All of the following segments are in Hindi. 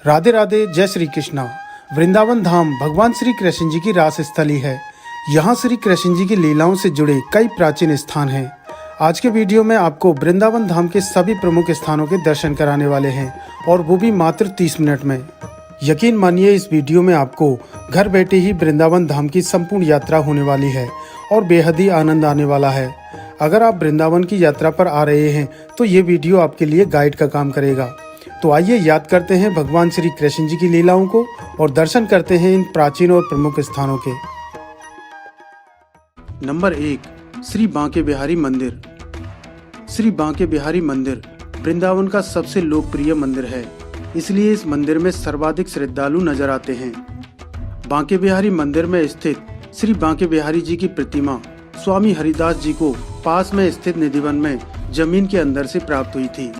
राधे राधे, जय श्री कृष्णा। वृंदावन धाम भगवान श्री कृष्ण जी की रास स्थली है। यहाँ श्री कृष्ण जी की लीलाओं से जुड़े कई प्राचीन स्थान हैं। आज के वीडियो में आपको वृंदावन धाम के सभी प्रमुख स्थानों के दर्शन कराने वाले हैं, और वो भी मात्र 30 मिनट में। यकीन मानिए, इस वीडियो में आपको घर बैठे ही वृंदावन धाम की संपूर्ण यात्रा होने वाली है और बेहद ही आनंद आने वाला है। अगर आप वृंदावन की यात्रा पर आ रहे हैं तो ये वीडियो आपके लिए गाइड का काम करेगा। तो आइए याद करते हैं भगवान श्री कृष्ण जी की लीलाओं को और दर्शन करते हैं इन प्राचीन और प्रमुख स्थानों के। नंबर 1, श्री बांके बिहारी मंदिर। श्री बांके बिहारी मंदिर वृंदावन का सबसे लोकप्रिय मंदिर है, इसलिए इस मंदिर में सर्वाधिक श्रद्धालु नजर आते हैं। बांके बिहारी मंदिर में स्थित श्री बांके बिहारी जी की प्रतिमा स्वामी हरिदास जी को पास में स्थित निधिवन में जमीन के अंदर से प्राप्त हुई थी।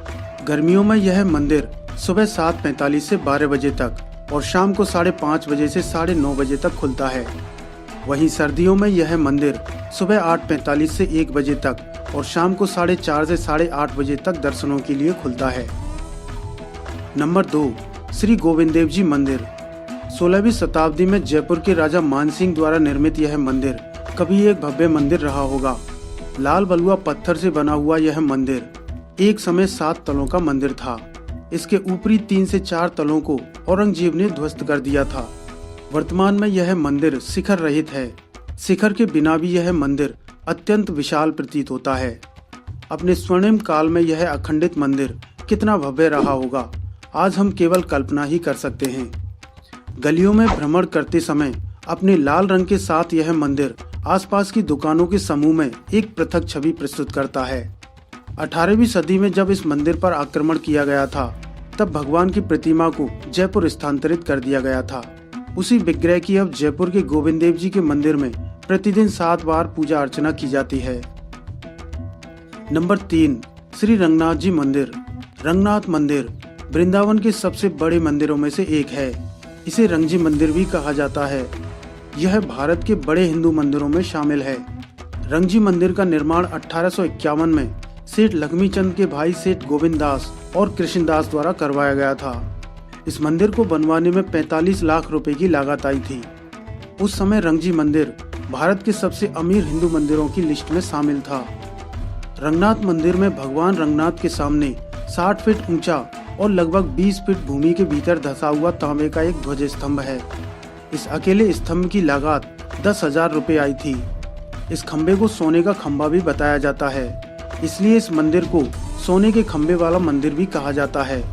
गर्मियों में यह मंदिर सुबह 7:45 से 12 बजे तक और शाम को 5:30 बजे से 9:30 बजे तक खुलता है। वहीं सर्दियों में यह मंदिर सुबह 8:45 से 1 बजे तक और शाम को 4:30 से 8:30 बजे तक दर्शनों के लिए खुलता है। नंबर 2, श्री गोविंद देव जी मंदिर। 16वीं शताब्दी में जयपुर के राजा मानसिंह द्वारा निर्मित यह मंदिर कभी एक भव्य मंदिर रहा होगा। लाल बलुआ पत्थर से बना हुआ यह मंदिर एक समय 7 तलों का मंदिर था। इसके ऊपरी 3 से 4 तलों को औरंगजेब ने ध्वस्त कर दिया था। वर्तमान में यह मंदिर शिखर रहित है। शिखर के बिना भी यह मंदिर अत्यंत विशाल प्रतीत होता है। अपने स्वर्णिम काल में यह अखंडित मंदिर कितना भव्य रहा होगा, आज हम केवल कल्पना ही कर सकते हैं। गलियों में भ्रमण करते समय अपने लाल रंग के साथ यह मंदिर आसपास की दुकानों के समूह में एक पृथक छवि प्रस्तुत करता है। 18वीं सदी में जब इस मंदिर पर आक्रमण किया गया था, तब भगवान की प्रतिमा को जयपुर स्थानांतरित कर दिया गया था। उसी विग्रह की अब जयपुर के गोविंद देव जी के मंदिर में प्रतिदिन 7 बार पूजा अर्चना की जाती है। नंबर 3, श्री रंगनाथ जी मंदिर। रंगनाथ मंदिर वृंदावन के सबसे बड़े मंदिरों में से एक है। इसे रंगजी मंदिर भी कहा जाता है। यह भारत के बड़े हिंदू मंदिरों में शामिल है। रंगजी मंदिर का निर्माण 1851 में सेठ लक्ष्मीचंद के भाई सेठ गोविंद दास और कृष्णदास द्वारा करवाया गया था। इस मंदिर को बनवाने में 45 लाख रुपए की लागत आई थी। उस समय रंगजी मंदिर भारत के सबसे अमीर हिंदू मंदिरों की लिस्ट में शामिल था। रंगनाथ मंदिर में भगवान रंगनाथ के सामने 60 फीट ऊंचा और लगभग 20 फीट भूमि के भीतर धंसा हुआ तांबे का एक ध्वज स्तंभ है। इस अकेले स्तंभ की लागत 10,000 रुपए आई थी। इस खंबे को सोने का खंबा भी बताया जाता है, इसलिए इस मंदिर को सोने के खंबे वाला मंदिर भी कहा जाता है।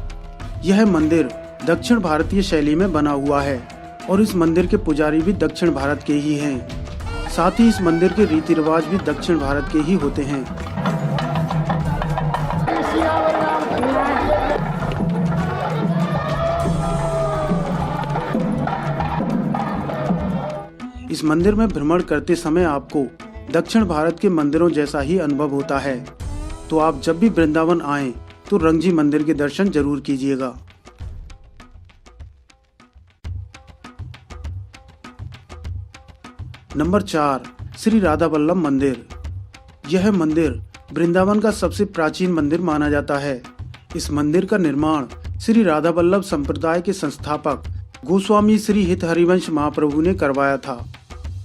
यह मंदिर दक्षिण भारतीय शैली में बना हुआ है और इस मंदिर के पुजारी भी दक्षिण भारत के ही हैं। साथ ही इस मंदिर के रीति रिवाज भी दक्षिण भारत के ही होते हैं। इस मंदिर में भ्रमण करते समय आपको दक्षिण भारत के मंदिरों जैसा ही अनुभव होता है। तो आप जब भी वृंदावन आएं तो रंगजी मंदिर के दर्शन जरूर कीजिएगा। नंबर 4, श्री राधा वल्लभ मंदिर। यह मंदिर वृंदावन का सबसे प्राचीन मंदिर माना जाता है। इस मंदिर का निर्माण श्री राधा वल्लभ संप्रदाय के संस्थापक गोस्वामी श्री हित हरिवंश महाप्रभु ने करवाया था।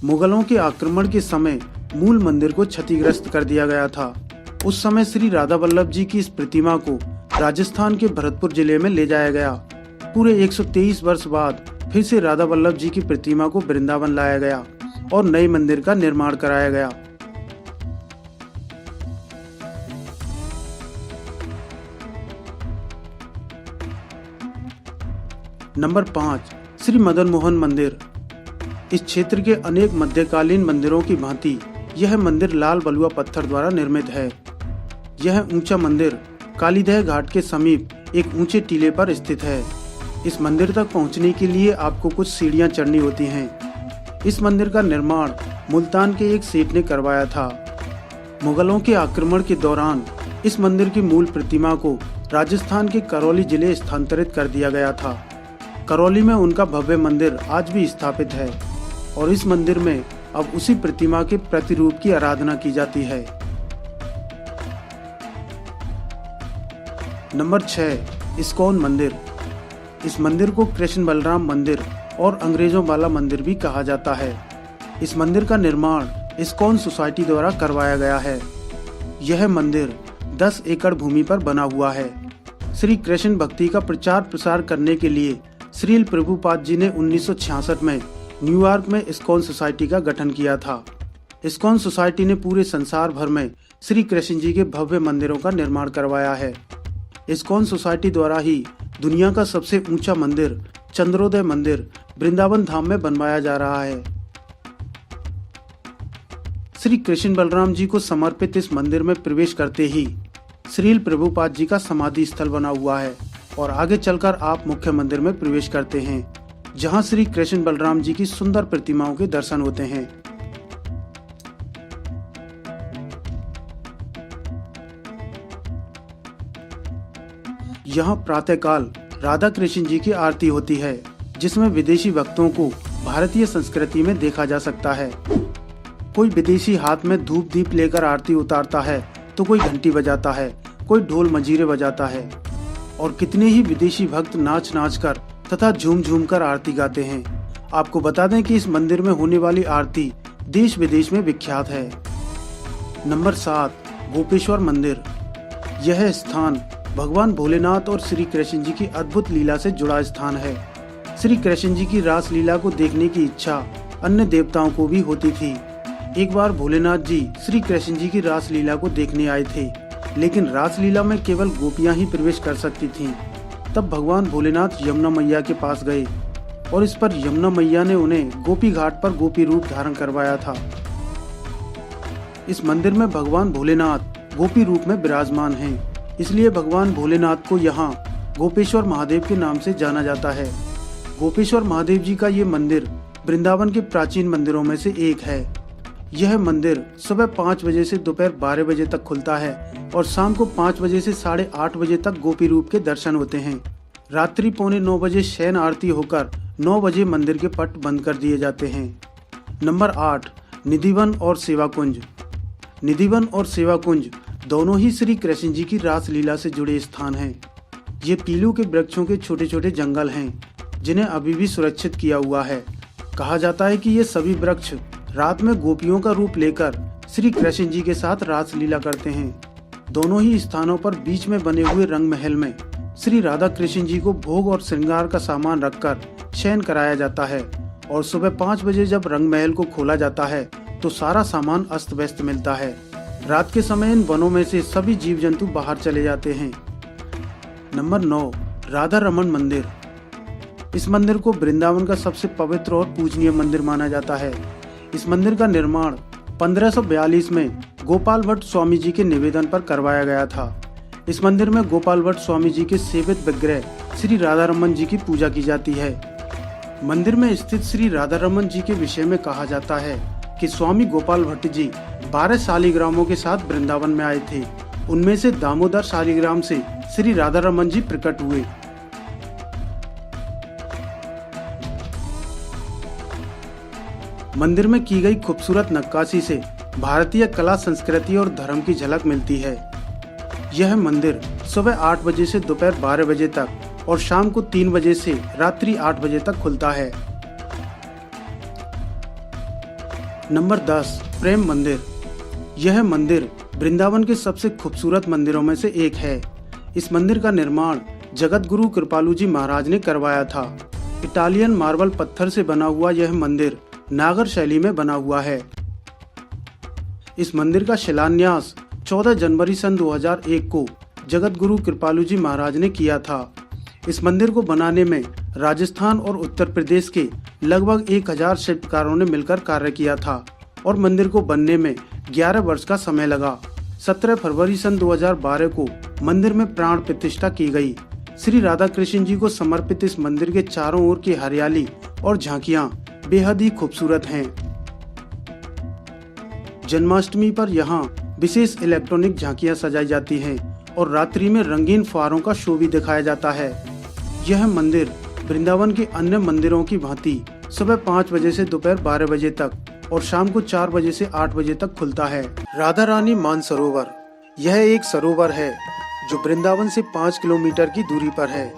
मुगलों के आक्रमण के समय मूल मंदिर को क्षतिग्रस्त कर दिया गया था। उस समय श्री राधा वल्लभ जी की इस प्रतिमा को राजस्थान के भरतपुर जिले में ले जाया गया। पूरे 123 वर्ष बाद फिर से राधा वल्लभ जी की प्रतिमा को वृंदावन लाया गया और नए मंदिर का निर्माण कराया गया। नंबर 5, श्री मदन मोहन मंदिर। इस क्षेत्र के अनेक मध्यकालीन मंदिरों की भांति यह मंदिर लाल बलुआ पत्थर द्वारा निर्मित है। यह ऊंचा मंदिर कालीदह घाट के समीप एक ऊंचे टीले पर स्थित है। इस मंदिर तक पहुंचने के लिए आपको कुछ सीढ़ियां चढ़नी होती हैं। इस मंदिर का निर्माण मुल्तान के एक सेठ ने करवाया था। मुगलों के आक्रमण के दौरान इस मंदिर की मूल प्रतिमा को राजस्थान के करौली जिले स्थानांतरित कर दिया गया था। करौली में उनका भव्य मंदिर आज भी स्थापित है और इस मंदिर में अब उसी प्रतिमा के प्रतिरूप की आराधना की जाती है। नंबर 6, इस्कॉन मंदिर। इस मंदिर को कृष्ण बलराम मंदिर और अंग्रेजों वाला मंदिर भी कहा जाता है। इस मंदिर का निर्माण इस्कॉन सोसाइटी द्वारा करवाया गया है। यह मंदिर 10 एकड़ भूमि पर बना हुआ है। श्री कृष्ण भक्ति का प्रचार प्रसार करने के लिए श्रील प्रभुपाद जी ने 1966 में न्यूयॉर्क में इस्कॉन सोसाइटी का गठन किया था। इस्कॉन सोसाइटी ने पूरे संसार भर में श्री कृष्ण जी के भव्य मंदिरों का निर्माण करवाया है। इस्कॉन सोसाइटी द्वारा ही दुनिया का सबसे ऊंचा मंदिर चंद्रोदय मंदिर वृंदावन धाम में बनवाया जा रहा है। श्री कृष्ण बलराम जी को समर्पित इस मंदिर में प्रवेश करते ही श्रील प्रभुपाद जी का समाधि स्थल बना हुआ है और आगे चलकर आप मुख्य मंदिर में प्रवेश करते हैं, जहां श्री कृष्ण बलराम जी की सुंदर प्रतिमाओं के दर्शन होते हैं। यहाँ प्रातःकाल राधा कृष्ण जी की आरती होती है, जिसमें विदेशी भक्तों को भारतीय संस्कृति में देखा जा सकता है। कोई विदेशी हाथ में धूप दीप लेकर आरती उतारता है, तो कोई घंटी बजाता है, कोई ढोल मंजीरे बजाता है और कितने ही विदेशी भक्त नाच नाच कर तथा झूम झूम कर आरती गाते हैं। आपको बता दें कि इस मंदिर में होने वाली आरती देश विदेश में विख्यात है। नंबर 7, गोपेश्वर मंदिर। यह स्थान भगवान भोलेनाथ और श्री कृष्ण जी की अद्भुत लीला से जुड़ा स्थान है। श्री कृष्ण जी की रास लीला को देखने की इच्छा अन्य देवताओं को भी होती थी। एक बार भोलेनाथ जी श्री कृष्ण जी की रास लीला को देखने आए थे, लेकिन रास लीला में केवल गोपियां ही प्रवेश कर सकती थीं। तब भगवान भोलेनाथ यमुना मैया के पास गए और इस पर यमुना मैया ने उन्हें गोपी घाट पर गोपी रूप धारण करवाया था। इस मंदिर में भगवान भोलेनाथ गोपी रूप में विराजमान हैं, इसलिए भगवान भोलेनाथ को यहाँ गोपेश्वर महादेव के नाम से जाना जाता है। गोपेश्वर महादेव जी का ये मंदिर वृंदावन के प्राचीन मंदिरों में से एक है। यह मंदिर सुबह 5 बजे से दोपहर 12 बजे तक खुलता है और शाम को 5 बजे से 8:30 बजे तक गोपी रूप के दर्शन होते हैं। रात्रि 8:45 बजे शयन आरती होकर 9 बजे मंदिर के पट बंद कर दिए जाते हैं। नंबर 8, निधिवन और सेवा कुंज। निधिवन और सेवा कुंज दोनों ही श्री कृष्ण जी की रास लीला से जुड़े स्थान हैं। ये पीलू के वृक्षों के छोटे छोटे जंगल हैं, जिन्हें अभी भी सुरक्षित किया हुआ है। कहा जाता है कि ये सभी वृक्ष रात में गोपियों का रूप लेकर श्री कृष्ण जी के साथ रास लीला करते हैं। दोनों ही स्थानों पर बीच में बने हुए रंग महल में श्री राधा कृष्ण जी को भोग और श्रृंगार का सामान रखकर शयन कराया जाता है और सुबह 5 बजे जब रंग महल को खोला जाता है तो सारा सामान अस्त व्यस्त मिलता है। रात के समय इन वनों में से सभी जीव जंतु बाहर चले जाते हैं। नंबर 9, राधा रमन मंदिर। इस मंदिर को वृंदावन का सबसे पवित्र और पूजनीय मंदिर माना जाता है। इस मंदिर का निर्माण 1542 में गोपाल भट्ट स्वामी जी के निवेदन पर करवाया गया था। इस मंदिर में गोपाल भट्ट स्वामी जी के सेवित विग्रह श्री राधा रमन जी की पूजा की जाती है। मंदिर में स्थित श्री राधा रमन जी के विषय में कहा जाता है कि स्वामी गोपाल भट्ट जी 12 शालिग्रामों के साथ वृंदावन में आए थे। उनमें से दामोदर शालिग्राम से श्री राधा रमन जी प्रकट हुए। मंदिर में की गई खूबसूरत नक्काशी से भारतीय कला संस्कृति और धर्म की झलक मिलती है। यह मंदिर सुबह 8 बजे से दोपहर 12 बजे तक और शाम को 3 बजे से रात्रि 8 बजे तक खुलता है। नंबर 10, प्रेम मंदिर। यह मंदिर वृंदावन के सबसे खूबसूरत मंदिरों में से एक है। इस मंदिर का निर्माण जगत गुरु कृपालू जी महाराज ने करवाया था। इटालियन मार्बल पत्थर से बना हुआ यह मंदिर नागर शैली में बना हुआ है। इस मंदिर का शिलान्यास 14 जनवरी सन 2001 को जगत गुरु कृपालू जी महाराज ने किया था। इस मंदिर को बनाने में राजस्थान और उत्तर प्रदेश के लगभग 1000 शिल्पकारों ने मिलकर कार्य किया था और मंदिर को बनने में 11 वर्ष का समय लगा। 17 फरवरी सन 2012 को मंदिर में प्राण प्रतिष्ठा की गई। श्री राधा कृष्ण जी को समर्पित इस मंदिर के चारों ओर की हरियाली और झांकियां बेहद ही खूबसूरत हैं। जन्माष्टमी पर यहाँ विशेष इलेक्ट्रॉनिक झांकियां सजाई जाती हैं और रात्रि में रंगीन फुहारों का शो भी दिखाया जाता है। यह मंदिर वृंदावन के अन्य मंदिरों की भांति सुबह 5 बजे से दोपहर 12 बजे तक और शाम को 4 बजे से 8 बजे तक खुलता है। राधा रानी मानसरोवर। यह एक सरोवर है जो वृंदावन से 5 किलोमीटर की दूरी पर है।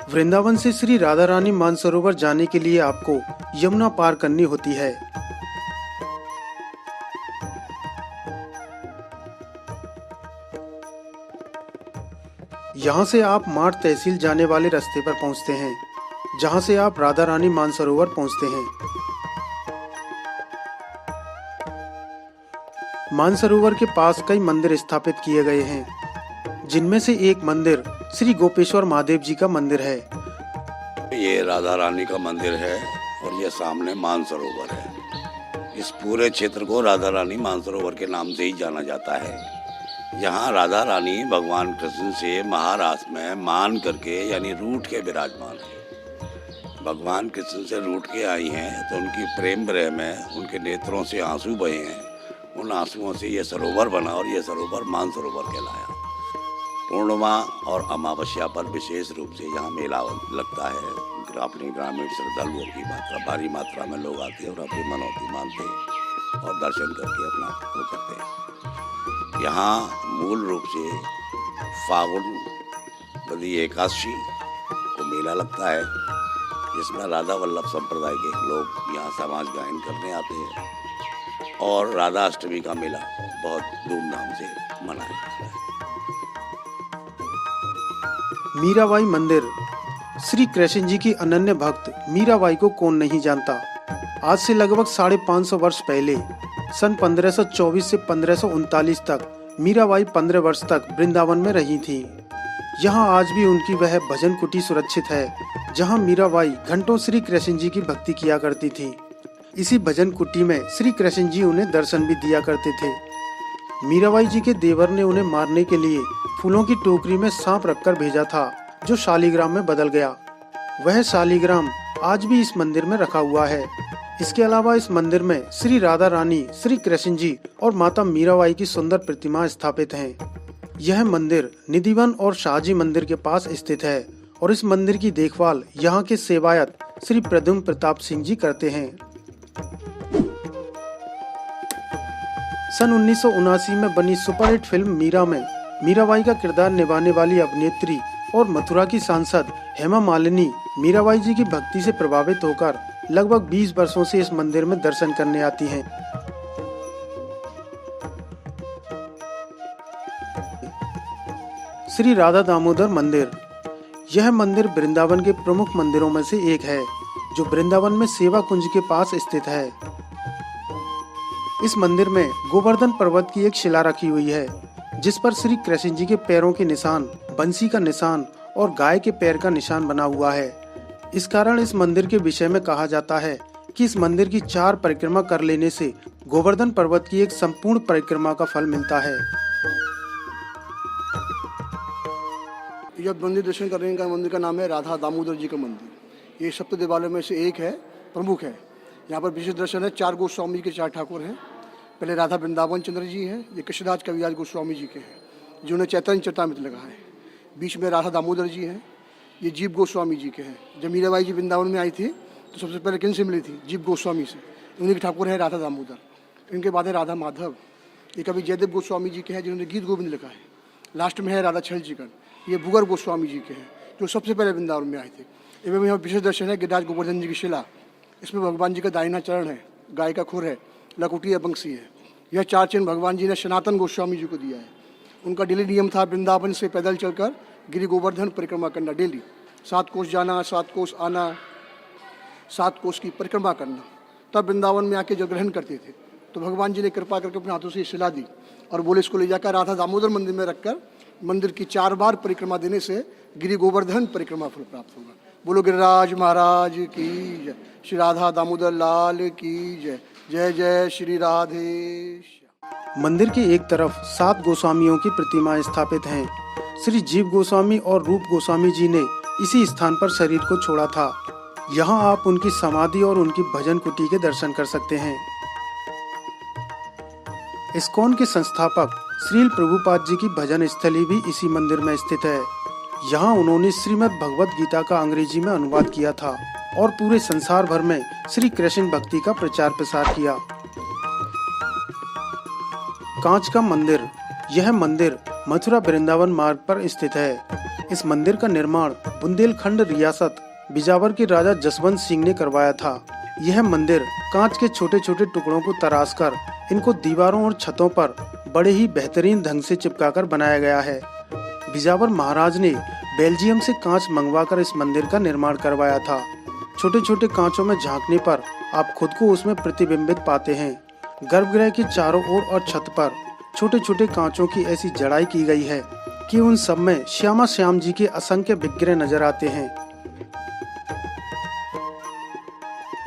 वृंदावन से श्री राधा रानी मानसरोवर जाने के लिए आपको यमुना पार करनी होती है। यहाँ से आप माठ तहसील जाने वाले रास्ते पर पहुँचते हैं, जहाँ से आप राधा रानी मानसरोवर पहुँचते हैं। मानसरोवर के पास कई मंदिर स्थापित किए गए हैं, जिनमें से एक मंदिर श्री गोपेश्वर महादेव जी का मंदिर है। ये राधा रानी का मंदिर है और ये सामने मानसरोवर है। इस पूरे क्षेत्र को राधा रानी मानसरोवर के नाम से ही जाना जाता है। यहाँ राधा रानी भगवान कृष्ण से महारास में मान करके यानी रूठ के विराजमान है। भगवान कृष्ण से रूठ के आई हैं तो उनकी प्रेम विरह में उनके नेत्रों से आंसू बहे हैं। उन आंसुओं से ये सरोवर बना और ये सरोवर मानसरोवर कहलाया। पूर्णिमा और अमावस्या पर विशेष रूप से यहाँ मेला लगता है। अपने ग्रामीण श्रद्धालुओं की मात्रा भारी मात्रा में लोग आते हैं और अपनी मनौती मानते हैं और दर्शन करके अपना वो करते हैं। यहाँ मूल रूप से फागुन बदी एकादशी को मेला लगता है, जिसमें राधा वल्लभ संप्रदाय के लोग यहाँ समाज गायन करने आते हैं और राधा अष्टमी का मेला बहुत धूमधाम से मनाया जाता है। मीराबाई मंदिर। श्री कृष्ण जी की अनन्य भक्त मीराबाई को कौन नहीं जानता। आज से लगभग 550 वर्ष पहले सन 1524 से 1539 तक मीराबाई 15 वर्ष तक वृंदावन में रही थी। यहाँ आज भी उनकी वह भजन कुटी सुरक्षित है, जहाँ मीराबाई घंटों श्री कृष्ण जी की भक्ति किया करती थी। इसी भजन कुटी में श्री कृष्ण जी उन्हें दर्शन भी दिया करते थे। मीराबाई जी के देवर ने उन्हें मारने के लिए फूलों की टोकरी में सांप रखकर भेजा था, जो शालिग्राम में बदल गया। वह शालिग्राम आज भी इस मंदिर में रखा हुआ है। इसके अलावा इस मंदिर में श्री राधा रानी, श्री कृष्ण जी और माता मीराबाई की सुंदर प्रतिमा स्थापित हैं। यह मंदिर निधिवन और शाहजी मंदिर के पास स्थित है और इस मंदिर की देखभाल यहाँ के सेवायत श्री प्रद्युम्न प्रताप सिंह जी करते हैं। सन 1979 में बनी सुपरहिट फिल्म मीरा में मीराबाई का किरदार निभाने वाली अभिनेत्री और मथुरा की सांसद हेमा मालिनी मीराबाई जी की भक्ति से प्रभावित होकर लगभग 20 वर्षों से इस मंदिर में दर्शन करने आती हैं। श्री राधा दामोदर मंदिर। यह मंदिर वृंदावन के प्रमुख मंदिरों में से एक है, जो वृंदावन में सेवा कुंज के पास स्थित है। इस मंदिर में गोवर्धन पर्वत की एक शिला रखी हुई है, जिस पर श्री कृष्ण जी के पैरों के निशान, बंसी का निशान और गाय के पैर का निशान बना हुआ है। इस कारण इस मंदिर के विषय में कहा जाता है कि इस मंदिर की 4 परिक्रमा कर लेने से गोवर्धन पर्वत की एक संपूर्ण परिक्रमा का फल मिलता है। यह मंदिर दर्शन करने का मंदिर का नाम है राधा दामोदर जी का मंदिर। ये सप्त देवालयों में से एक है, प्रमुख है। यहाँ पर विशेष दर्शन है 4 गोस्वामी के 4 ठाकुर हैं। पहले राधा वृंदावन चंद्र जी हैं, ये कृष्णदास कविराज गोस्वामी जी के हैं, जिन्होंने चैतन्य चरितामृत लगा है। बीच में राधा दामोदर जी हैं, ये जीव गोस्वामी जी के हैं। जब मीराबाई जी वृंदावन में आई थी तो सबसे पहले किन से मिली थी? जीव गोस्वामी से। उन्हीं के ठाकुर है राधा दामोदर। इनके बाद है राधा माधव, ये कवि जयदेव गोस्वामी जी के हैं, जिन्होंने गीत गोविंद लिखा है। लास्ट में है राधा छल जीकर, ये भूगर गोस्वामी जी के हैं, जो सबसे पहले वृंदावन में आए थे। एवं यहाँ विशेष दर्शन है गिरिराज गोवर्धन जी की शिला। इसमें भगवान जी का दाहिना चरण है, गाय का खुर है, लकुटी है, बंसी है। यह 4 चिन्ह भगवान जी ने सनातन गोस्वामी जी को दिया है। उनका डेली नियम था वृंदावन से पैदल चलकर गिरि गोवर्धन परिक्रमा करना। डेली 7 कोस जाना, 7 कोस आना, 7 कोस की परिक्रमा करना। तब वृंदावन में आके जल ग्रहण करते थे। तो भगवान जी ने कृपा करके अपने हाथों से शिला दी और बोले इसको ले जाकर राधा दामोदर मंदिर में रखकर मंदिर की 4 बार परिक्रमा देने से गिरि गोवर्धन परिक्रमा फल प्राप्त होगा। बोलो गिरिराज महाराज की जय, श्री राधा दामोदर लाल की जय। जय जय श्री राधे। मंदिर के एक तरफ 7 गोस्वामियों की प्रतिमाएं स्थापित हैं। श्री जीव गोस्वामी और रूप गोस्वामी जी ने इसी स्थान पर शरीर को छोड़ा था। यहाँ आप उनकी समाधि और उनकी भजन कुटी के दर्शन कर सकते हैं। इस्कॉन के संस्थापक श्रील प्रभुपाद जी की भजन स्थली भी इसी मंदिर में स्थित है। यहाँ उन्होंने श्रीमद् भगवद गीता का अंग्रेजी में अनुवाद किया था और पूरे संसार भर में श्री कृष्ण भक्ति का प्रचार प्रसार किया। कांच का मंदिर। यह मंदिर मथुरा वृंदावन मार्ग पर स्थित है। इस मंदिर का निर्माण बुंदेलखंड रियासत बिजावर के राजा जसवंत सिंह ने करवाया था। यह मंदिर कांच के छोटे छोटे टुकड़ों को तराशकर इनको दीवारों और छतों पर बड़े ही बेहतरीन ढंग से चिपकाकर बनाया गया है। बिजावर महाराज ने बेल्जियम से कांच मंगवाकर इस मंदिर का निर्माण करवाया था। छोटे छोटे कांचों में झांकने पर आप खुद को उसमें प्रतिबिंबित पाते हैं। गर्भगृह के चारों ओर और छत पर छोटे छोटे कांचों की ऐसी जड़ाई की गई है कि उन सब में श्यामा श्याम जी के असंख्य विग्रह नजर आते हैं।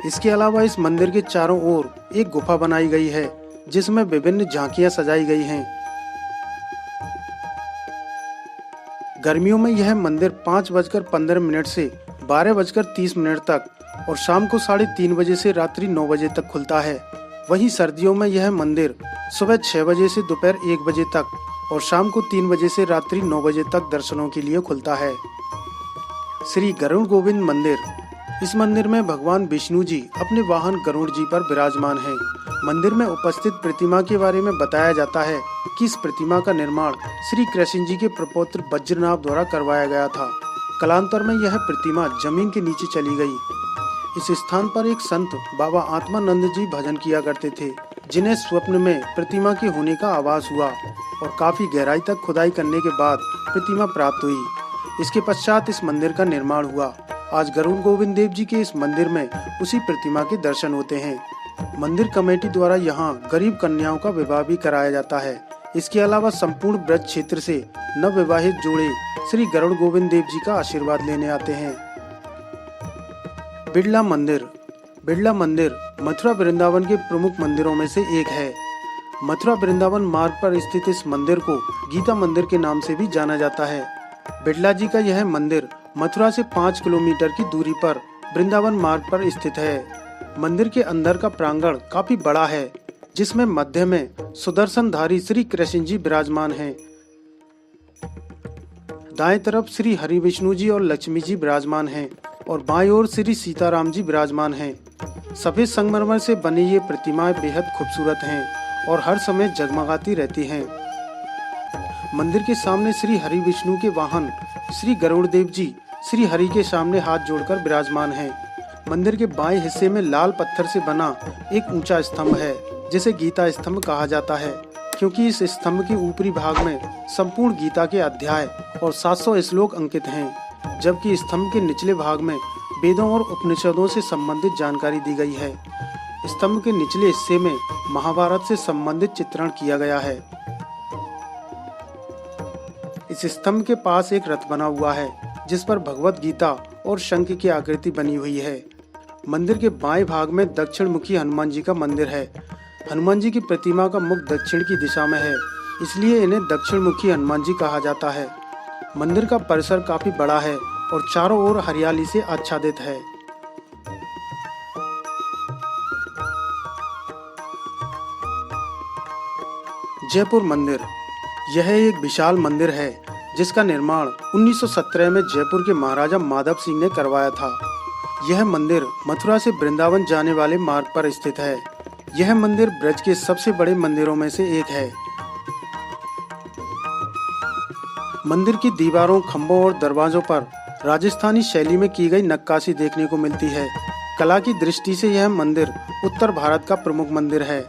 इसके अलावा इस मंदिर के चारों ओर एक गुफा बनाई गई है जिसमें विभिन्न झांकियां सजाई गई हैं। गर्मियों में यह मंदिर 5:15 से 12:30 तक और शाम को 3:30 बजे से रात्रि 9 बजे तक खुलता है। वहीं सर्दियों में यह मंदिर सुबह 6 बजे से दोपहर 1 बजे तक और शाम को 3 बजे से रात्रि 9 बजे तक दर्शनों के लिए खुलता है। श्री गरुड़ गोविंद मंदिर। इस मंदिर में भगवान विष्णु जी अपने वाहन गरुड़ जी पर विराजमान हैं। मंदिर में उपस्थित प्रतिमा के बारे में बताया जाता है कि इस प्रतिमा का निर्माण श्री कृष्ण जी के प्रपौत्र वज्रनाभ द्वारा करवाया गया था। कालांतर में यह प्रतिमा जमीन के नीचे चली गई। इस स्थान पर एक संत बाबा आत्मानंद जी भजन किया करते थे, जिन्हें स्वप्न में प्रतिमा के होने का आभास हुआ और काफी गहराई तक खुदाई करने के बाद प्रतिमा प्राप्त हुई। इसके पश्चात इस मंदिर का निर्माण हुआ। आज गरुड़ गोविंद देव जी के इस मंदिर में उसी प्रतिमा के दर्शन होते हैं। मंदिर कमेटी द्वारा यहाँ गरीब कन्याओं का विवाह भी कराया जाता है। इसके अलावा संपूर्ण ब्रज क्षेत्र से नवविवाहित जोड़े श्री गरुड़ गोविंद देव जी का आशीर्वाद लेने आते हैं। बिड़ला मंदिर। बिड़ला मंदिर मथुरा वृंदावन के प्रमुख मंदिरों में से एक है। मथुरा वृंदावन मार्ग पर स्थित इस मंदिर को गीता मंदिर के नाम से भी जाना जाता है। बिड़ला जी का यह मंदिर मथुरा से 5 किलोमीटर की दूरी पर वृंदावन मार्ग पर स्थित है। मंदिर के अंदर का प्रांगण काफी बड़ा है, जिसमें मध्य में सुदर्शनधारी श्री कृष्ण जी विराजमान हैं। दाएं तरफ श्री हरि विष्णु जी और लक्ष्मी जी विराजमान हैं और बाएं ओर श्री सीताराम जी विराजमान हैं। सफेद संगमरमर से बनी ये प्रतिमाएं बेहद खूबसूरत हैं और हर समय जगमगाती रहती हैं। मंदिर के सामने श्री हरि विष्णु के वाहन श्री गरुड़ देव जी श्री हरि के सामने हाथ जोड़कर विराजमान हैं। मंदिर के बाएं हिस्से में लाल पत्थर से बना एक ऊंचा स्तंभ है, जिसे गीता स्तंभ कहा जाता है, क्योंकि इस स्तंभ के ऊपरी भाग में संपूर्ण गीता के अध्याय और 700 श्लोक अंकित हैं, जबकि स्तंभ के निचले भाग में वेदों और उपनिषदों से संबंधित जानकारी दी गई है। स्तंभ के निचले हिस्से में महाभारत से संबंधित चित्रण किया गया है। इस स्तंभ के पास एक रथ बना हुआ है, जिस पर भगवत गीता और शंख की आकृति बनी हुई है। मंदिर के बाएं भाग में दक्षिण मुखी हनुमान जी का मंदिर है। हनुमान जी की प्रतिमा का मुख दक्षिण की दिशा में है, इसलिए इन्हें दक्षिण मुखी हनुमान जी कहा जाता है। मंदिर का परिसर काफी बड़ा है और चारों ओर हरियाली से आच्छादित है। जयपुर मंदिर। यह एक विशाल मंदिर है, जिसका निर्माण 1917 में जयपुर के महाराजा माधव सिंह ने करवाया था। यह मंदिर मथुरा से वृंदावन जाने वाले मार्ग पर स्थित है। यह मंदिर ब्रज के सबसे बड़े मंदिरों में से एक है। मंदिर की दीवारों, खंभों और दरवाजों पर राजस्थानी शैली में की गई नक्काशी देखने को मिलती है। कला की दृष्टि से यह मंदिर उत्तर भारत का प्रमुख मंदिर है।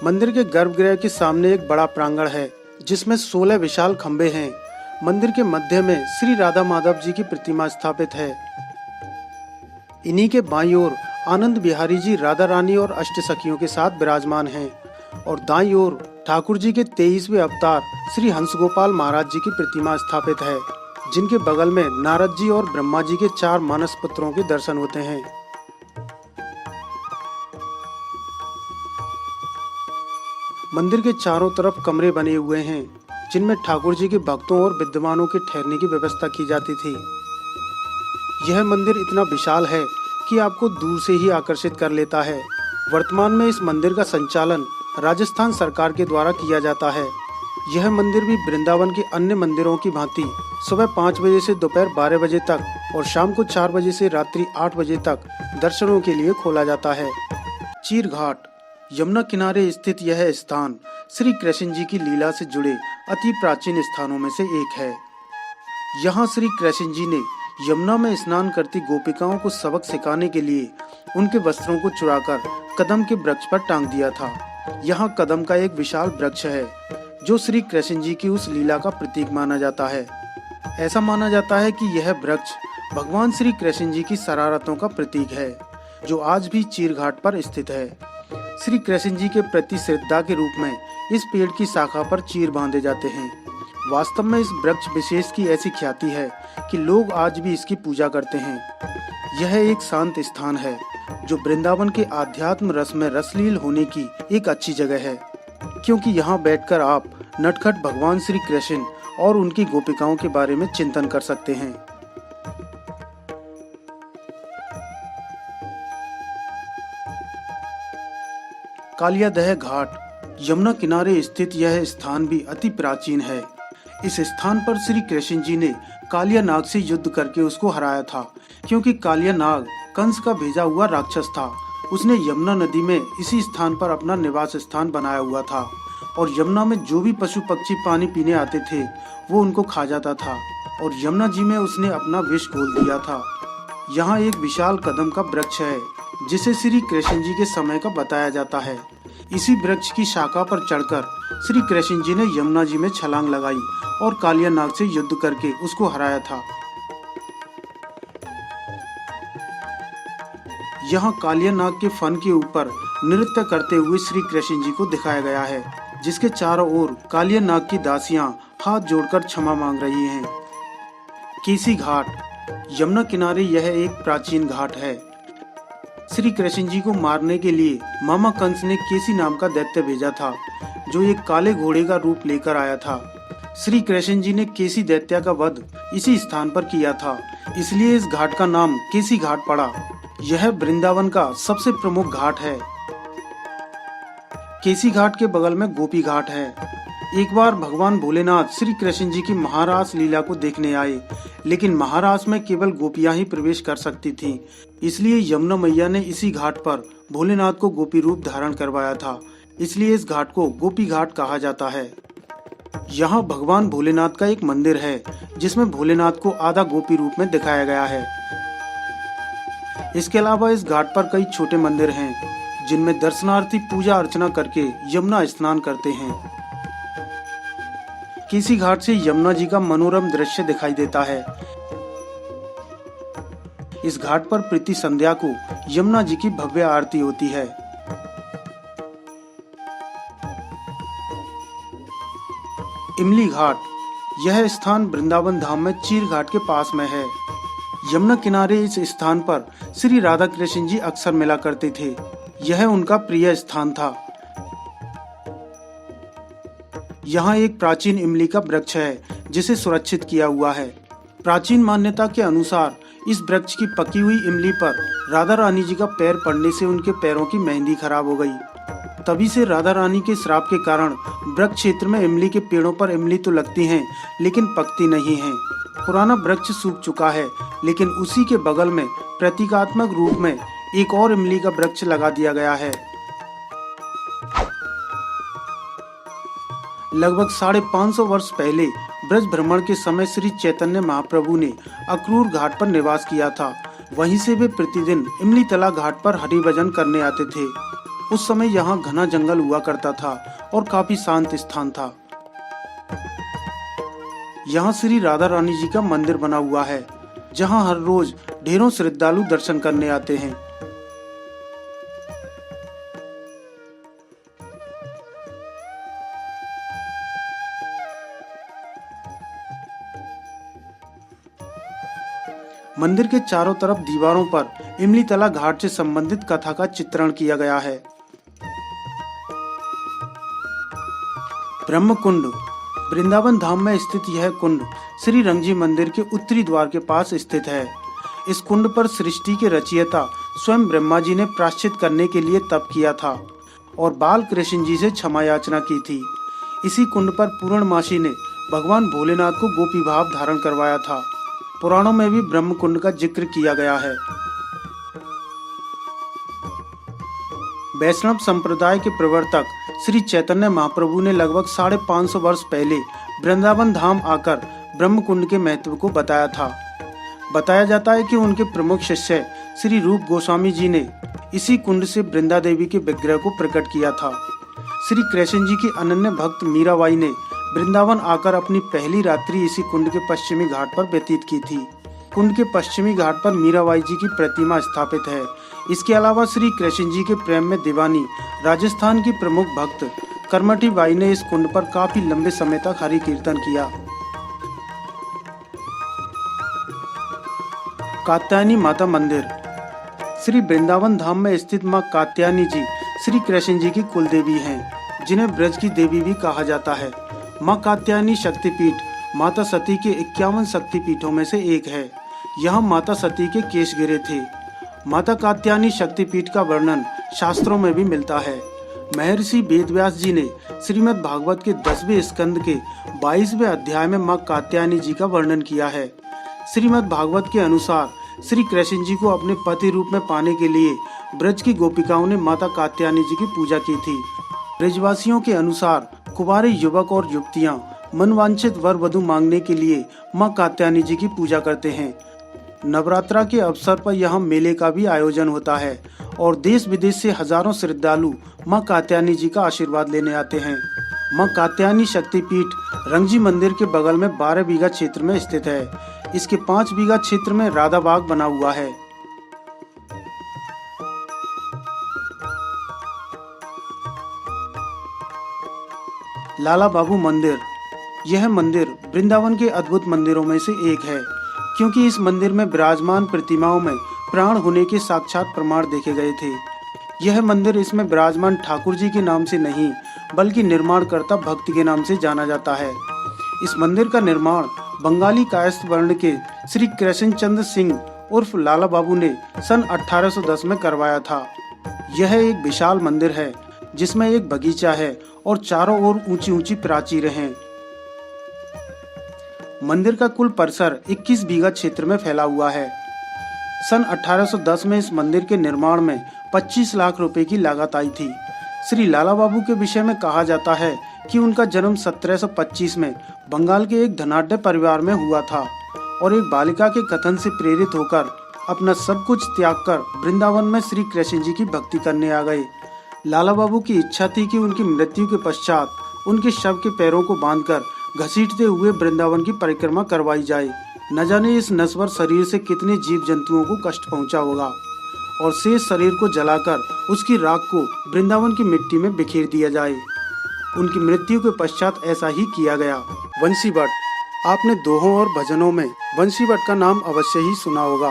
मंदिर के गर्भगृह के सामने एक बड़ा प्रांगण है, जिसमें 16 विशाल खंभे हैं। मंदिर के मध्य में श्री राधा माधव जी की प्रतिमा स्थापित है। इन्हीं के बाईं ओर आनंद बिहारी जी राधा रानी और अष्ट सखियों के साथ विराजमान हैं और दाईं ओर ठाकुर जी के 23वें अवतार श्री हंस गोपाल महाराज जी की प्रतिमा स्थापित है, जिनके बगल में नारद जी और ब्रह्मा जी के 4 मानस पुत्रों के दर्शन होते हैं। मंदिर के चारों तरफ कमरे बने हुए हैं, जिनमें ठाकुर जी के भक्तों और विद्वानों के ठहरने की व्यवस्था की जाती थी। यह मंदिर इतना विशाल है कि आपको दूर से ही आकर्षित कर लेता है। वर्तमान में इस मंदिर का संचालन राजस्थान सरकार के द्वारा किया जाता है। यह मंदिर भी वृंदावन के अन्य मंदिरों की भांति सुबह 5 बजे से दोपहर 12 बजे तक और शाम को 4 बजे से रात्रि 8 बजे तक दर्शनों के लिए खोला जाता है। चीर घाट। यमुना किनारे स्थित यह स्थान श्री कृष्ण जी की लीला से जुड़े अति प्राचीन स्थानों में से एक है। यहाँ श्री कृष्ण जी ने यमुना में स्नान करती गोपिकाओं को सबक सिखाने के लिए उनके वस्त्रों को चुराकर कदम के वृक्ष पर टांग दिया था। यहाँ कदम का एक विशाल वृक्ष है जो श्री कृष्ण जी की उस लीला का प्रतीक माना जाता है। ऐसा माना जाता है कि यह वृक्ष भगवान श्री कृष्ण जी की शरारतों का प्रतीक है जो आज भी चीर घाट पर स्थित है। श्री कृष्ण जी के प्रति श्रद्धा के रूप में इस पेड़ की शाखा पर चीर बांधे जाते हैं। वास्तव में इस वृक्ष विशेष की ऐसी ख्याति है कि लोग आज भी इसकी पूजा करते हैं। यह एक शांत स्थान है जो वृंदावन के आध्यात्म रस में रसलील होने की एक अच्छी जगह है, क्योंकि यहाँ बैठकर आप नटखट भगवान श्री कृष्ण और उनकी गोपिकाओं के बारे में चिंतन कर सकते हैं। कालियादह घाट यमुना किनारे स्थित यह स्थान भी अति प्राचीन है। इस स्थान पर श्री कृष्ण जी ने कालिया नाग से युद्ध करके उसको हराया था, क्योंकि कालिया नाग कंस का भेजा हुआ राक्षस था। उसने यमुना नदी में इसी स्थान पर अपना निवास स्थान बनाया हुआ था और यमुना में जो भी पशु पक्षी पानी पीने आते थे वो उनको खा जाता था और यमुना जी में उसने अपना विष घोल दिया था। यहाँ एक विशाल कदम का वृक्ष है जिसे श्री कृष्ण जी के समय का बताया जाता है। इसी वृक्ष की शाखा पर चढ़कर श्री कृष्ण जी ने यमुना जी में छलांग लगाई और कालिया नाग से युद्ध करके उसको हराया था। यहाँ कालिया नाग के फन के ऊपर नृत्य करते हुए श्री कृष्ण जी को दिखाया गया है, जिसके चारों ओर कालिया नाग की दासियां हाथ जोड़कर क्षमा मांग रही हैं। केसी घाट यमुना किनारे यह एक प्राचीन घाट है। श्री कृष्ण जी को मारने के लिए मामा कंस ने केसी नाम का दैत्य भेजा था जो एक काले घोड़े का रूप लेकर आया था। श्री कृष्ण जी ने केसी दैत्य का वध इसी स्थान पर किया था, इसलिए इस घाट का नाम केसी घाट पड़ा। यह वृंदावन का सबसे प्रमुख घाट है। केसी घाट के बगल में गोपी घाट है। एक बार भगवान भोलेनाथ श्री कृष्ण जी की महारास लीला को देखने आए, लेकिन महारास में केवल गोपियां ही प्रवेश कर सकती थीं। इसलिए यमुना मैया ने इसी घाट पर भोलेनाथ को गोपी रूप धारण करवाया था, इसलिए इस घाट को गोपी घाट कहा जाता है। यहाँ भगवान भोलेनाथ का एक मंदिर है जिसमें भोलेनाथ को आधा गोपी रूप में दिखाया गया है। इसके अलावा इस घाट पर कई छोटे मंदिर हैं जिनमें दर्शनार्थी पूजा अर्चना करके यमुना स्नान करते हैं। केसी घाट से यमुना जी का मनोरम दृश्य दिखाई देता है। इस घाट पर प्रति संध्या को यमुना जी की भव्य आरती होती है। इमली घाट यह स्थान वृंदावन धाम में चीर घाट के पास में है। यमुना किनारे इस स्थान पर श्री राधा कृष्ण जी अक्सर मिला करते थे। यह उनका प्रिय स्थान था। यहाँ एक प्राचीन इमली का वृक्ष है जिसे सुरक्षित किया हुआ है। प्राचीन मान्यता के अनुसार इस वृक्ष की पकी हुई इमली पर राधा रानी जी का पैर पड़ने से उनके पैरों की मेहंदी खराब हो गई। तभी से राधा रानी के श्राप के कारण वृक्ष क्षेत्र में इमली के पेड़ों पर इमली तो लगती हैं लेकिन पकती नहीं हैं। पुराना वृक्ष सूख चुका है, लेकिन उसी के बगल में प्रतीकात्मक रूप में एक और इमली का वृक्ष लगा दिया गया है। लगभग 550 वर्ष पहले ब्रज भ्रमण के समय श्री चैतन्य महाप्रभु ने अक्रूर घाट पर निवास किया था। वहीं से वे प्रतिदिन इमली तला घाट पर हरि भजन करने आते थे। उस समय यहाँ घना जंगल हुआ करता था और काफी शांत स्थान था। यहाँ श्री राधा रानी जी का मंदिर बना हुआ है, जहाँ हर रोज ढेरों श्रद्धालु दर्शन करने आते हैं। मंदिर के चारों तरफ दीवारों पर इमली तला घाट से संबंधित कथा का चित्रण किया गया है। ब्रह्म कुंड वृंदावन धाम में स्थित यह कुंड श्री रंगजी मंदिर के उत्तरी द्वार के पास स्थित है। इस कुंड पर सृष्टि के रचयिता स्वयं ब्रह्मा जी ने प्रायश्चित करने के लिए तप किया था और बाल कृष्ण जी से क्षमा याचना की थी। इसी कुंड पर पूर्णमासी ने भगवान भोलेनाथ को गोपी भाव धारण करवाया था। पुराणों में भी ब्रह्म कुंड का जिक्र किया गया है। वैष्णव संप्रदाय के प्रवर्तक श्री चैतन्य महाप्रभु ने लगभग 550 वर्ष पहले वृंदावन धाम आकर ब्रह्म कुंड के महत्व को बताया था। बताया जाता है कि उनके प्रमुख शिष्य श्री रूप गोस्वामी जी ने इसी कुंड से वृंदा देवी के विग्रह को प्रकट किया था। श्री कृष्ण जी की अनन्य भक्त मीराबाई ने वृंदावन आकर अपनी पहली रात्रि इसी कुंड के पश्चिमी घाट पर व्यतीत की थी। कुंड के पश्चिमी घाट पर मीराबाई जी की प्रतिमा स्थापित है। इसके अलावा श्री कृष्ण जी के प्रेम में दीवानी राजस्थान की प्रमुख भक्त करमठी बाई ने इस कुंड पर काफी लंबे समय तक हरि कीर्तन किया। कात्यायनी माता मंदिर। श्री वृंदावन धाम में स्थित मां कात्यायनी जी श्री कृष्ण जी की कुल देवी हैं, जिन्हें ब्रज की देवी भी कहा जाता है। मां कात्यायनी शक्तिपीठ माता सती के 51 शक्तिपीठों में से एक है। यहाँ माता सती के केश गिरे थे। माता कात्यायनी शक्तिपीठ का वर्णन शास्त्रों में भी मिलता है। महर्षि वेदव्यास जी ने श्रीमद् भागवत के 10वें स्कंद के 22वें अध्याय में मां कात्यायनी जी का वर्णन किया है। श्रीमद् भागवत के अनुसार श्री कृष्ण जी को अपने पति रूप में पाने के लिए ब्रज की गोपिकाओं ने माता कात्यायनी जी की पूजा की थी। ब्रजवासियों के अनुसार कुंवारे युवक और युवतियां मनवांछित वर वधु मांगने के लिए मां कात्यायनी जी की पूजा करते हैं। नवरात्रा के अवसर पर यहाँ मेले का भी आयोजन होता है और देश विदेश से हजारों श्रद्धालु मां कात्यायनी जी का आशीर्वाद लेने आते हैं। मां कात्यायनी शक्तिपीठ रंगजी मंदिर के बगल में 12 बीघा क्षेत्र में स्थित है। इसके 5 बीघा क्षेत्र में राधा बाग बना हुआ है। लाला बाबू मंदिर। यह मंदिर वृंदावन के अद्भुत मंदिरों में से एक है, क्योंकि इस मंदिर में विराजमान प्रतिमाओं में प्राण होने के साक्षात प्रमाण देखे गए थे। यह मंदिर इसमें विराजमान ठाकुर जी के नाम से नहीं, बल्कि निर्माणकर्ता भक्त के नाम से जाना जाता है। इस मंदिर का निर्माण बंगाली कायस्थ वर्ण के श्री कृष्ण चंद्र सिंह उर्फ लाला बाबू ने सन 1810 में करवाया था। यह एक विशाल मंदिर है, जिसमें एक बगीचा है और चारों ओर ऊंची ऊंची प्राचीरें हैं। मंदिर का कुल परिसर 21 बीघा क्षेत्र में फैला हुआ है। सन 1810 में इस मंदिर के निर्माण में 25 लाख रुपए की लागत आई थी। श्री लाला बाबू के विषय में कहा जाता है कि उनका जन्म 1725 में बंगाल के एक धनाढ्य परिवार में हुआ था और एक बालिका के कथन से प्रेरित होकर अपना सब कुछ त्याग कर वृंदावन में श्री कृष्ण जी की भक्ति करने आ गए। लाला बाबू की इच्छा थी कि उनकी मृत्यु के पश्चात उनके शव के पैरों को बांधकर घसीटते हुए वृंदावन की परिक्रमा करवाई जाए। न जाने इस नश्वर शरीर से कितने जीव जंतुओं को कष्ट पहुंचा होगा और शेष शरीर को जलाकर उसकी राख को वृंदावन की मिट्टी में बिखेर दिया जाए। उनकी मृत्यु के पश्चात ऐसा ही किया गया। बंसी बट। आपने दोहों और भजनों में बंसी बट का नाम अवश्य ही सुना होगा।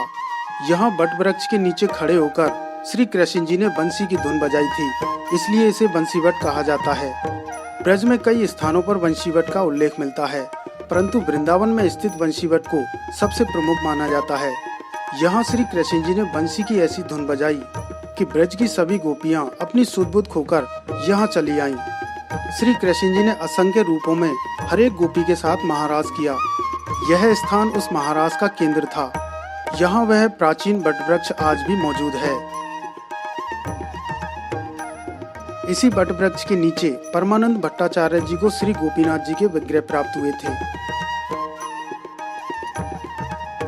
यहाँ बट वृक्ष के नीचे खड़े होकर श्री कृष्ण जी ने बंसी की धुन बजाई थी, इसलिए इसे बंसी बट कहा जाता है। ब्रज में कई स्थानों पर बंसी बट का उल्लेख मिलता है, परंतु वृंदावन में स्थित बंसी बट को सबसे प्रमुख माना जाता है। यहाँ श्री कृष्ण जी ने बंसी की ऐसी धुन बजाई कि ब्रज की सभी गोपियाँ अपनी सुध बुध खोकर यहाँ चली आईं। श्री कृष्ण जी ने असंख्य रूपों में हर एक गोपी के साथ महाराज किया। यह स्थान उस महाराज का केंद्र था। यहाँ वह प्राचीन बट वृक्ष आज भी मौजूद है। इसी बट वृक्ष के नीचे परमानंद भट्टाचार्य जी को श्री गोपीनाथ जी के विग्रह प्राप्त हुए थे।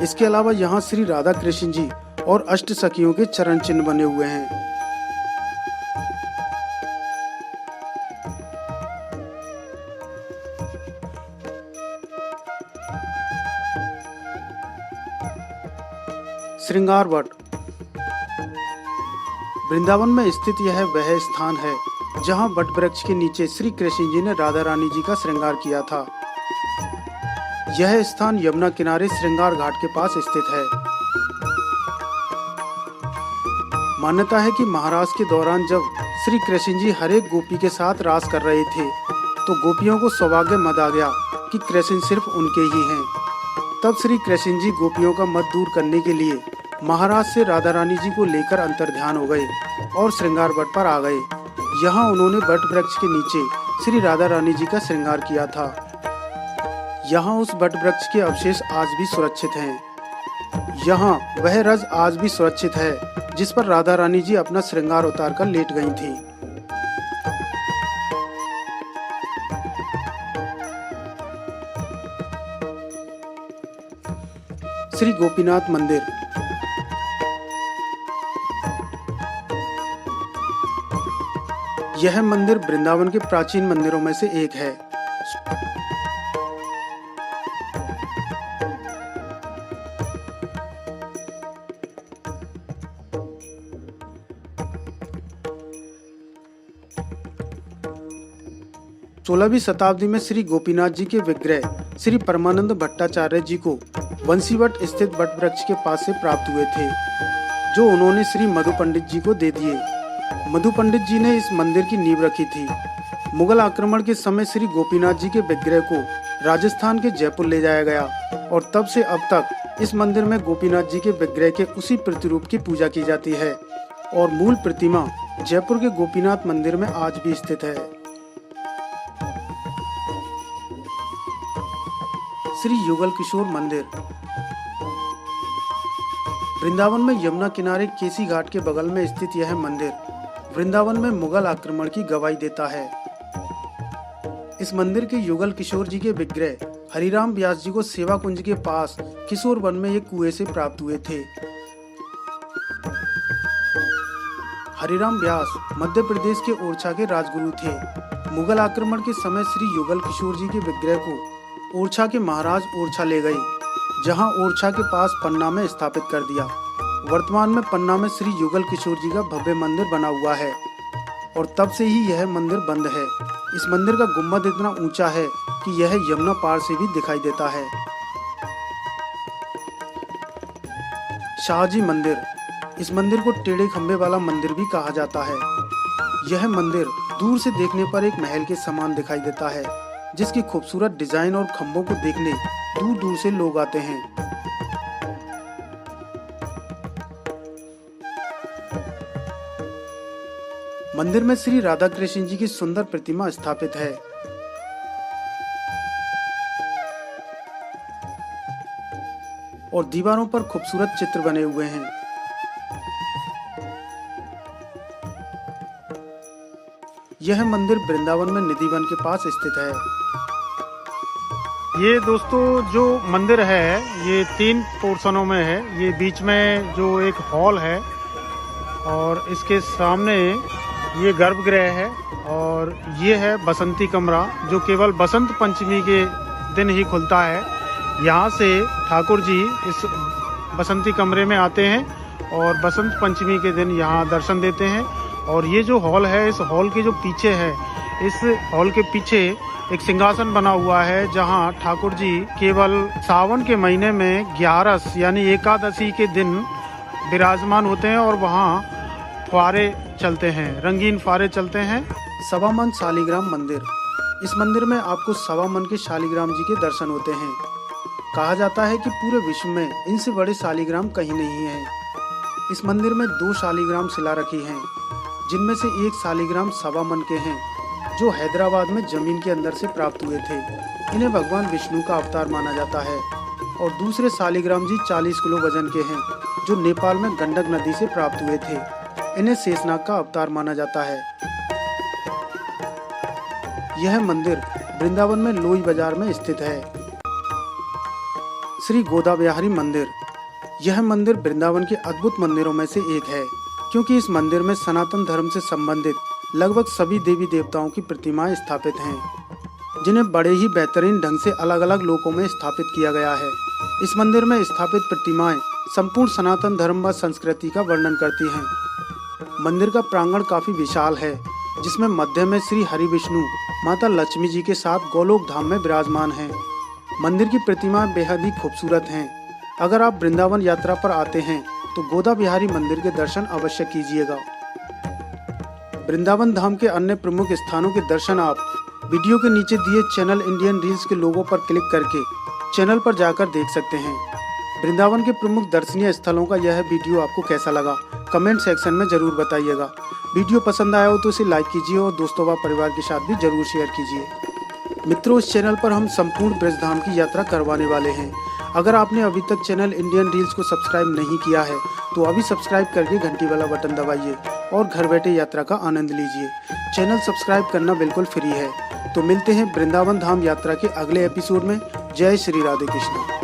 इसके अलावा यहाँ श्री राधा कृष्ण जी और अष्ट सखियों के चरण चिन्ह बने हुए हैं। श्रृंगार वट। वृंदावन में स्थित यह वह स्थान है जहां वट वृक्ष के नीचे श्री कृष्ण जी ने राधा रानी जी का श्रृंगार किया था। यह स्थान यमुना किनारे श्रृंगार घाट के पास स्थित है। मान्यता है कि महाराज के दौरान जब श्री कृष्ण जी हर एक गोपी के साथ रास कर रहे थे तो गोपियों को सौभाग्य मद आ गया कि कृष्ण सिर्फ उनके ही हैं। तब श्री कृष्ण जी गोपियों का मद दूर करने के लिए महाराज से राधा रानी जी को लेकर अंतर्ध्यान हो गए और श्रृंगार वट पर आ गए। यहाँ उन्होंने वट वृक्ष के नीचे श्री राधा रानी जी का श्रृंगार किया था। यहाँ उस वट वृक्ष के अवशेष आज भी सुरक्षित हैं। यहाँ वह रज आज भी सुरक्षित है जिस पर राधा रानी जी अपना श्रृंगार उतार कर लेट गई थी। श्री गोपीनाथ मंदिर। यह मंदिर वृंदावन के प्राचीन मंदिरों में से एक है। सोलहवीं शताब्दी में श्री गोपीनाथ जी के विग्रह श्री परमानंद भट्टाचार्य जी को वंशीवट स्थित वट वृक्ष के पास से प्राप्त हुए थे, जो उन्होंने श्री मधु पंडित जी को दे दिए। मधु पंडित जी ने इस मंदिर की नींव रखी थी। मुगल आक्रमण के समय श्री गोपीनाथ जी के विग्रह को राजस्थान के जयपुर ले जाया गया और तब से अब तक इस मंदिर में गोपीनाथ जी के विग्रह के उसी प्रतिरूप की पूजा की जाती है और मूल प्रतिमा जयपुर के गोपीनाथ मंदिर में आज भी स्थित है। श्री युगल किशोर मंदिर। वृंदावन में यमुना किनारे केसी घाट के बगल में स्थित यह मंदिर वृंदावन में मुगल आक्रमण की गवाही देता है। इस मंदिर के युगल किशोर जी के विग्रह हरिराम व्यास जी को सेवा कुंज के पास किशोर वन में एक कुएं से प्राप्त हुए थे। हरिराम व्यास मध्य प्रदेश के ओरछा के राजगुरु थे। मुगल आक्रमण के समय श्री युगल किशोर जी के विग्रह को ओरछा के महाराज ओरछा ले गए, जहां ओरछा के पास पन्ना में स्थापित कर दिया। वर्तमान में पन्ना में श्री युगल किशोर जी का भव्य मंदिर बना हुआ है और तब से ही यह मंदिर बंद है। इस मंदिर का गुम्बद इतना ऊंचा है कि यह यमुना पार से भी दिखाई देता है। शाहजी मंदिर। इस मंदिर को टेढ़े खंभे वाला मंदिर भी कहा जाता है। यह मंदिर दूर से देखने पर एक महल के समान दिखाई देता है, जिसकी खूबसूरत डिजाइन और खंभों को देखने दूर दूर से लोग आते हैं। मंदिर में श्री राधा कृष्ण जी की सुंदर प्रतिमा स्थापित है। और दीवारों पर खूबसूरत चित्र बने हुए हैं। यह मंदिर वृंदावन में निधिवन के पास स्थित है। ये दोस्तों जो मंदिर है ये 3 पोर्शनों में है। ये बीच में जो एक हॉल है और इसके सामने ये गर्भगृह है और ये है बसंती कमरा, जो केवल बसंत पंचमी के दिन ही खुलता है। यहाँ से ठाकुर जी इस बसंती कमरे में आते हैं और बसंत पंचमी के दिन यहाँ दर्शन देते हैं। और ये जो हॉल है, इस हॉल के जो पीछे है, इस हॉल के पीछे एक सिंहासन बना हुआ है, जहाँ ठाकुर जी केवल सावन के महीने में 11 यानी एकादशी के दिन विराजमान होते हैं और वहाँ फुआरे चलते हैं, रंगीन फुआरे चलते हैं। सवामन शालिग्राम मंदिर। इस मंदिर में आपको सवामन के शालिग्राम जी के दर्शन होते हैं। कहा जाता है कि पूरे विश्व में इनसे बड़े शालिग्राम कहीं नहीं है। इस मंदिर में 2 शालिग्राम शिला रखी हैं, जिनमें से एक शालिग्राम सवामन के हैं, जो हैदराबाद में जमीन के अंदर से प्राप्त हुए थे। इन्हें भगवान विष्णु का अवतार माना जाता है। और दूसरे शालिग्राम जी 40 किलो वजन के हैं, जो नेपाल में गंडक नदी से प्राप्त हुए थे। इन्हें शेषनाग का अवतार माना जाता है। यह मंदिर वृंदावन में लोई बाजार में स्थित है। श्री गोदा बिहारी मंदिर। यह मंदिर वृंदावन के अद्भुत मंदिरों में से एक है, क्योंकि इस मंदिर में सनातन धर्म से संबंधित लगभग सभी देवी देवताओं की प्रतिमाएं स्थापित हैं, जिन्हें बड़े ही बेहतरीन ढंग से अलग अलग लोकों में स्थापित किया गया है। इस मंदिर में स्थापित प्रतिमाएं संपूर्ण सनातन धर्म व संस्कृति का वर्णन करती हैं। मंदिर का प्रांगण काफी विशाल है, जिसमें मध्य में श्री हरि विष्णु माता लक्ष्मी जी के साथ गोलोक धाम में विराजमान हैं। मंदिर की प्रतिमाएं बेहद ही खूबसूरत हैं। अगर आप वृंदावन यात्रा पर आते हैं तो गोदा बिहारी मंदिर के दर्शन अवश्य कीजिएगा। वृंदावन धाम के अन्य प्रमुख स्थानों के दर्शन आप वीडियो के नीचे दिए चैनल इंडियन रील्स के लोगों पर क्लिक करके चैनल पर जाकर देख सकते हैं। वृंदावन के प्रमुख दर्शनीय स्थलों का यह वीडियो आपको कैसा लगा, कमेंट सेक्शन में जरूर बताइएगा। वीडियो पसंद आया हो तो इसे लाइक कीजिए और दोस्तों व परिवार के साथ भी जरूर शेयर कीजिए। मित्रों, इस चैनल पर हम संपूर्ण ब्रजधाम की यात्रा करवाने वाले हैं। अगर आपने अभी तक चैनल इंडियन रील्स को सब्सक्राइब नहीं किया है तो अभी सब्सक्राइब करके घंटी वाला बटन दबाइए और घर बैठे यात्रा का आनंद लीजिए। चैनल सब्सक्राइब करना बिल्कुल फ्री है। तो मिलते हैं वृंदावन धाम यात्रा के अगले एपिसोड में। जय श्री राधे कृष्ण।